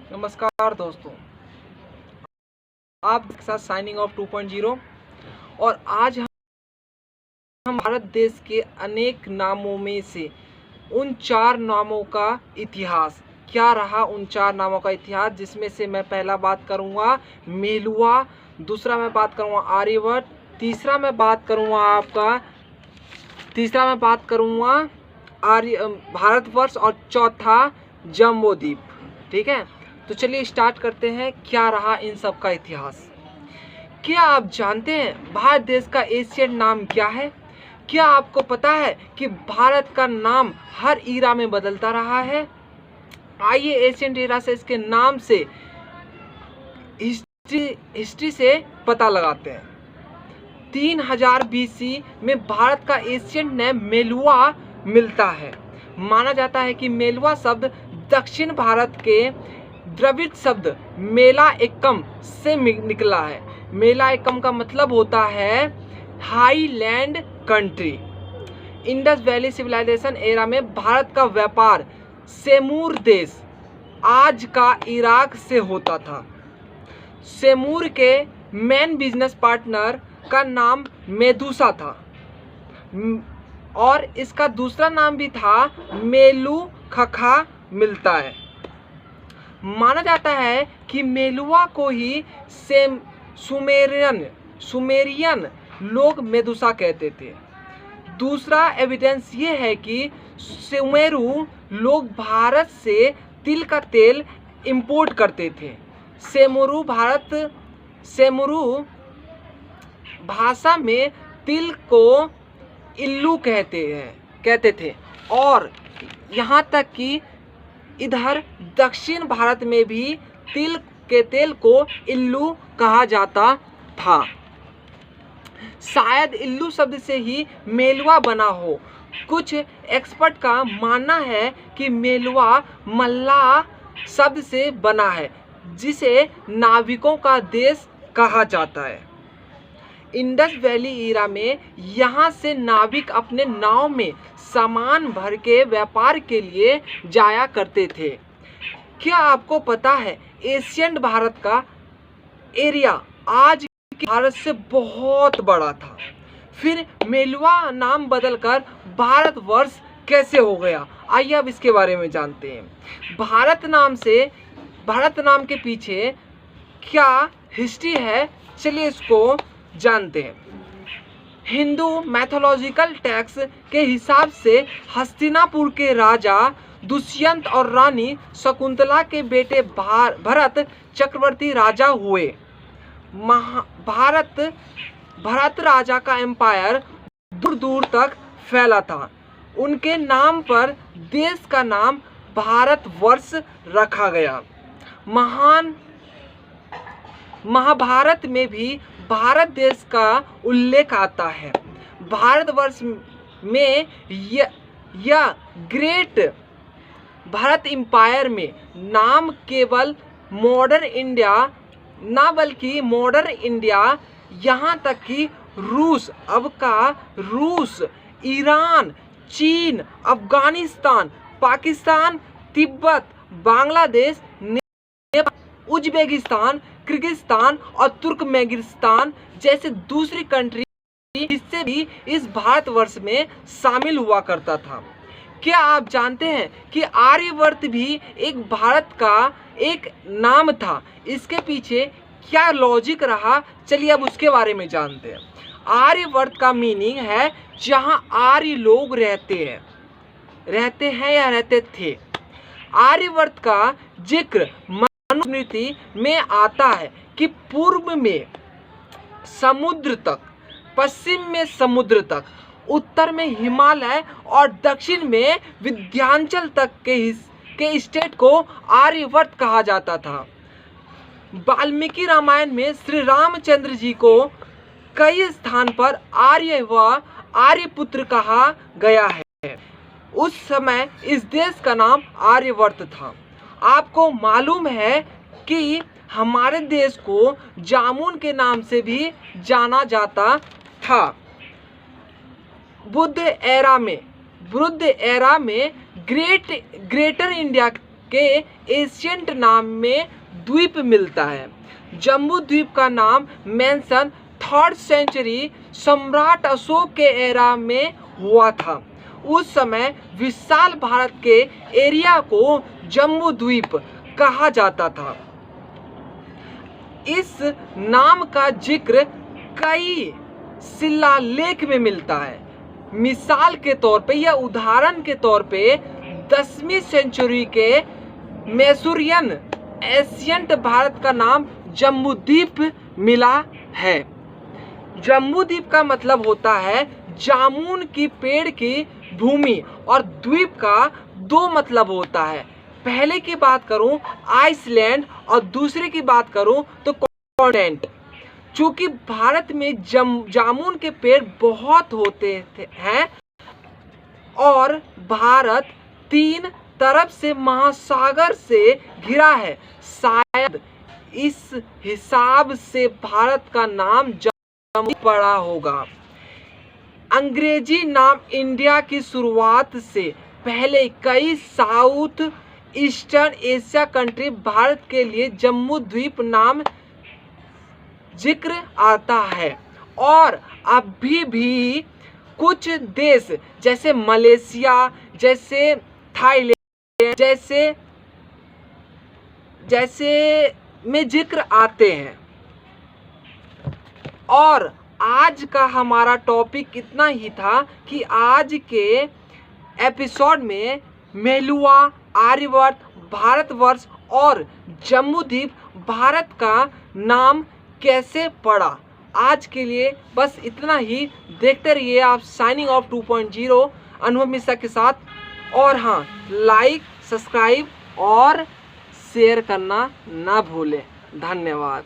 नमस्कार दोस्तों, आपके साथ साइनिंग ऑफ 2.0। और आज हम भारत देश के अनेक नामों में से उन 4 नामों का इतिहास क्या रहा, उन 4 नामों का इतिहास, जिसमें से मैं पहला बात करूंगा मेलुआ, दूसरा मैं बात करूंगा आर्यभट्ट, तीसरा मैं बात करूंगा भारतवर्ष और चौथा जम्बूद्वीप। ठीक है, तो चलिए स्टार्ट करते हैं। क्या रहा इन सब का इतिहास। क्या आप जानते हैं भारत देश का एशियन नाम क्या है? क्या आपको पता है कि भारत का नाम हर ईरा में बदलता रहा है? आइए एशियन ईरा से इसके नाम से हिस्ट्री से पता लगाते हैं। 3000 BC में भारत का एशियन नेम मेलुआ मिलता है। माना जाता है कि मेलुआ शब्द दक्षिण भारत के द्रविड़ शब्द मेला एकम से निकला है। मेला एकम का मतलब होता है highland country. Indus valley civilisation era में भारत का व्यापार सेमूर देश, आज का इराक से होता था। सेमूर के मेन बिजनेस पार्टनर का नाम मेदुसा था और इसका दूसरा नाम भी था मेलू खखा मिलता है। माना जाता है कि मेलुआ को ही सुमेरियन लोग मेदुसा कहते थे। दूसरा एविडेंस ये है कि सुमेरु लोग भारत से तिल का तेल इंपोर्ट करते थे। सेमुरू भाषा में तिल को इल्लू कहते थे और यहाँ तक कि इधर दक्षिण भारत में भी तिल के तेल को इल्लू कहा जाता था। शायद इल्लू शब्द से ही मेलुआ बना हो। कुछ एक्सपर्ट का मानना है कि मेलुआ मल्लाह शब्द से बना है, जिसे नाविकों का देश कहा जाता है। इंडस वैली ईरा में यहाँ से नाविक अपने नाव में सामान भर के व्यापार के लिए जाया करते थे। क्या आपको पता है एशियन भारत का एरिया आज के भारत से बहुत बड़ा था? फिर मेलुआ नाम बदलकर भारतवर्ष कैसे हो गया? आइए अब इसके बारे में जानते हैं। भारत नाम के पीछे क्या हिस्ट्री है, चलिए इसको जानते हैं। हिंदू मैथोलॉजिकल टेक्स्ट के हिसाब से हस्तिनापुर के राजा दुष्यंत और रानी शकुंतला के बेटे भरत चक्रवर्ती राजा हुए। भरत राजा का एम्पायर दूर दूर तक फैला था। उनके नाम पर देश का नाम भारतवर्ष रखा गया। महाभारत में भी भारत देश का उल्लेख आता है। भारतवर्ष में या ग्रेट भारत एम्पायर में नाम केवल मॉडर्न इंडिया ना बल्कि मॉडर्न इंडिया, यहाँ तक कि रूस, अब का रूस, ईरान, चीन, अफगानिस्तान, पाकिस्तान, तिब्बत, बांग्लादेश, उज्बेकिस्तान, किर्गिस्तान और तुर्कमेनिस्तान जैसे दूसरी कंट्री हिस्से भी इस भारतवर्ष में शामिल हुआ करता था। क्या आप जानते हैं कि आर्यवर्त भी एक भारत का एक नाम था? इसके पीछे क्या लॉजिक रहा, चलिए अब उसके बारे में जानते हैं। आर्यवर्त का मीनिंग है जहां आर्य लोग रहते हैं या रहते थे। आर्यवर्त का जिक्र मनुस्मृति में आता है कि पूर्व में समुद्र तक, पश्चिम में समुद्र तक, उत्तर में हिमालय और दक्षिण में विंध्याचल तक के स्टेट को आर्यवर्त कहा जाता था। वाल्मीकि रामायण में श्री रामचंद्र जी को कई स्थान पर आर्य व आर्यपुत्र कहा गया है। उस समय इस देश का नाम आर्यवर्त था। आपको मालूम है कि हमारे देश को जामुन के नाम से भी जाना जाता था। बुद्ध एरा में ग्रेटर इंडिया के एशियंट नाम में द्वीप मिलता है। जम्बू द्वीप का नाम मेंशन 3rd सेंचुरी सम्राट अशोक के एरा में हुआ था। उस समय विशाल भारत के एरिया को जम्बू द्वीप कहा जाता था। इस नाम का जिक्र कई शिलालेख में मिलता है। मिसाल के तौर पे या उदाहरण के तौर पे 10वीं सेंचुरी के मैसूरियन एशियंट भारत का नाम जम्बूद्वीप मिला है। जम्बूद्वीप का मतलब होता है जामुन की पेड़ की भूमि और द्वीप का 2 मतलब होता है। पहले की बात करूं आइसलैंड और दूसरे की बात करूं तो कॉन्टिनेंट। चूंकि भारत में जामुन के पेड़ बहुत होते हैं और भारत 3 तरफ से महासागर से घिरा है, शायद इस हिसाब से भारत का नाम जम्मू पड़ा होगा। अंग्रेजी नाम इंडिया की शुरुआत से पहले कई south eastern Asia country Bharat के लिए जम्बू द्वीप नाम जिक्र आता है और अभी भी कुछ देश जैसे मलेशिया, जैसे थाईलैंड जैसे में जिक्र आते हैं। और आज का हमारा टॉपिक इतना ही था कि आज के एपिसोड में मेलुआ, आर्यवर्त, भारतवर्ष और जम्बूद्वीप भारत का नाम कैसे पड़ा। आज के लिए बस इतना ही। देखते रहिए आप साइनिंग ऑफ 2.0 अनुभव मिश्रा के साथ। और हाँ, लाइक, सब्सक्राइब और शेयर करना ना भूलें। धन्यवाद।